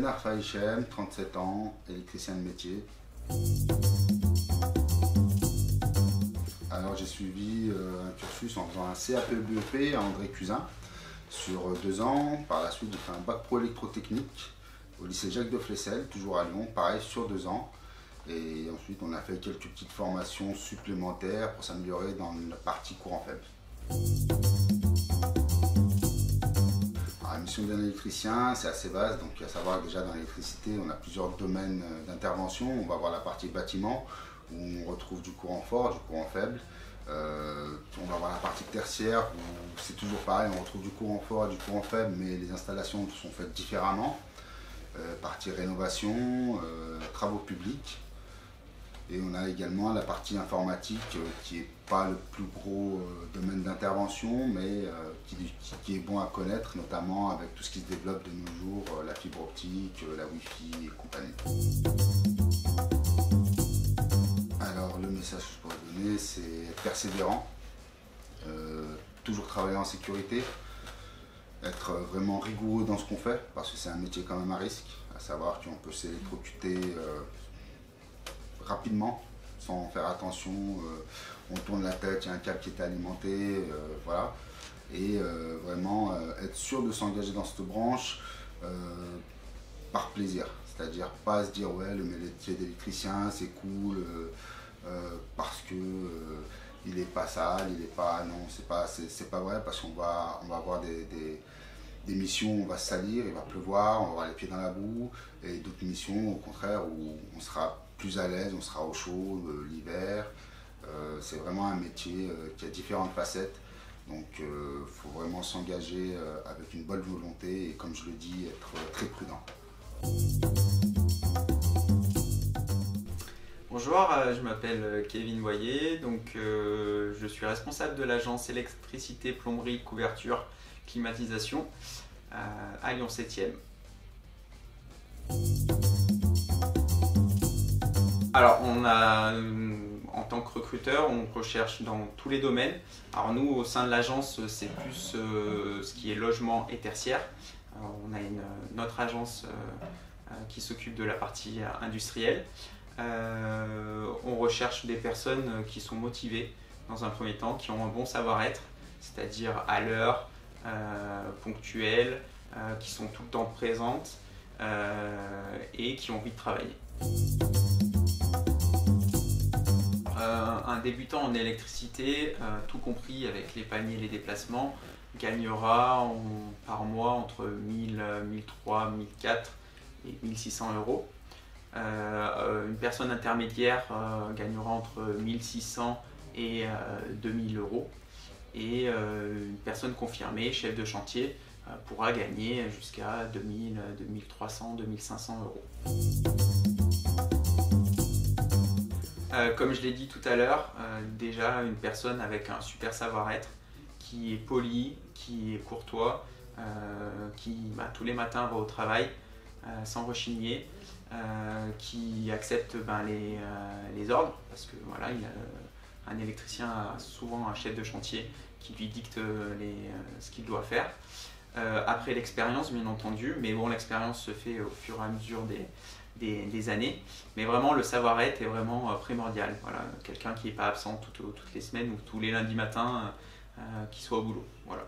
Arfa Hichem, 37 ans, électricien de métier. Alors j'ai suivi un cursus en faisant un CAP-BEP à André Cusin sur 2 ans. Par la suite j'ai fait un bac pro électrotechnique au lycée Jacques de Flessel, toujours à Lyon, pareil sur 2 ans. Et ensuite on a fait quelques petites formations supplémentaires pour s'améliorer dans la partie courant faible. La mission d'un électricien, c'est assez vaste, donc à savoir que déjà dans l'électricité, on a plusieurs domaines d'intervention. On va avoir la partie bâtiment, où on retrouve du courant fort, du courant faible. On va avoir la partie tertiaire, où c'est toujours pareil, on retrouve du courant fort et du courant faible, mais les installations sont faites différemment. Partie rénovation, travaux publics. Et on a également la partie informatique qui n'est pas le plus gros domaine d'intervention, mais qui est bon à connaître, notamment avec tout ce qui se développe de nos jours, la fibre optique, la Wi-Fi et compagnie. Alors le message que je pourrais donner, c'est être persévérant, toujours travailler en sécurité, être vraiment rigoureux dans ce qu'on fait, parce que c'est un métier quand même à risque, à savoir qu'on peut s'électrocuter rapidement, sans faire attention, on tourne la tête, il y a un câble qui est alimenté, voilà. Et vraiment être sûr de s'engager dans cette branche par plaisir, c'est-à-dire pas se dire ouais le métier d'électricien c'est cool parce que il est pas sale, il est pas, non c'est pas vrai, parce qu'on va avoir des missions où on va se salir, il va pleuvoir, on va avoir les pieds dans la boue, et d'autres missions au contraire où on sera plus à l'aise, on sera au chaud l'hiver. C'est vraiment un métier qui a différentes facettes, donc il faut vraiment s'engager avec une bonne volonté et, comme je le dis, être très prudent. Bonjour, je m'appelle Kevin Boyer, donc je suis responsable de l'agence électricité, plomberie, couverture, climatisation à Lyon 7e. Alors en tant que recruteur, on recherche dans tous les domaines. Alors nous, au sein de l'agence, c'est plus ce qui est logement et tertiaire. On a notre agence qui s'occupe de la partie industrielle. On recherche des personnes qui sont motivées dans un premier temps, qui ont un bon savoir-être, c'est-à-dire à l'heure, ponctuelles, qui sont tout le temps présentes et qui ont envie de travailler. Un débutant en électricité, tout compris avec les paniers et les déplacements, gagnera par mois entre 1000, 1003, 1004 et 1600 €. Une personne intermédiaire gagnera entre 1600 et 2000 €. Et une personne confirmée, chef de chantier, pourra gagner jusqu'à 2000, 2300, 2500 €. Comme je l'ai dit tout à l'heure, déjà une personne avec un super savoir-être, qui est poli, qui est courtois, qui tous les matins va au travail sans rechigner, qui accepte les ordres, parce que voilà, un électricien a souvent un chef de chantier qui lui dicte ce qu'il doit faire. Après l'expérience, bien entendu, mais bon, l'expérience se fait au fur et à mesure des années, mais vraiment le savoir-être est vraiment primordial. Voilà, quelqu'un qui n'est pas absent toutes les semaines ou tous les lundis matins, qui soit au boulot. Voilà.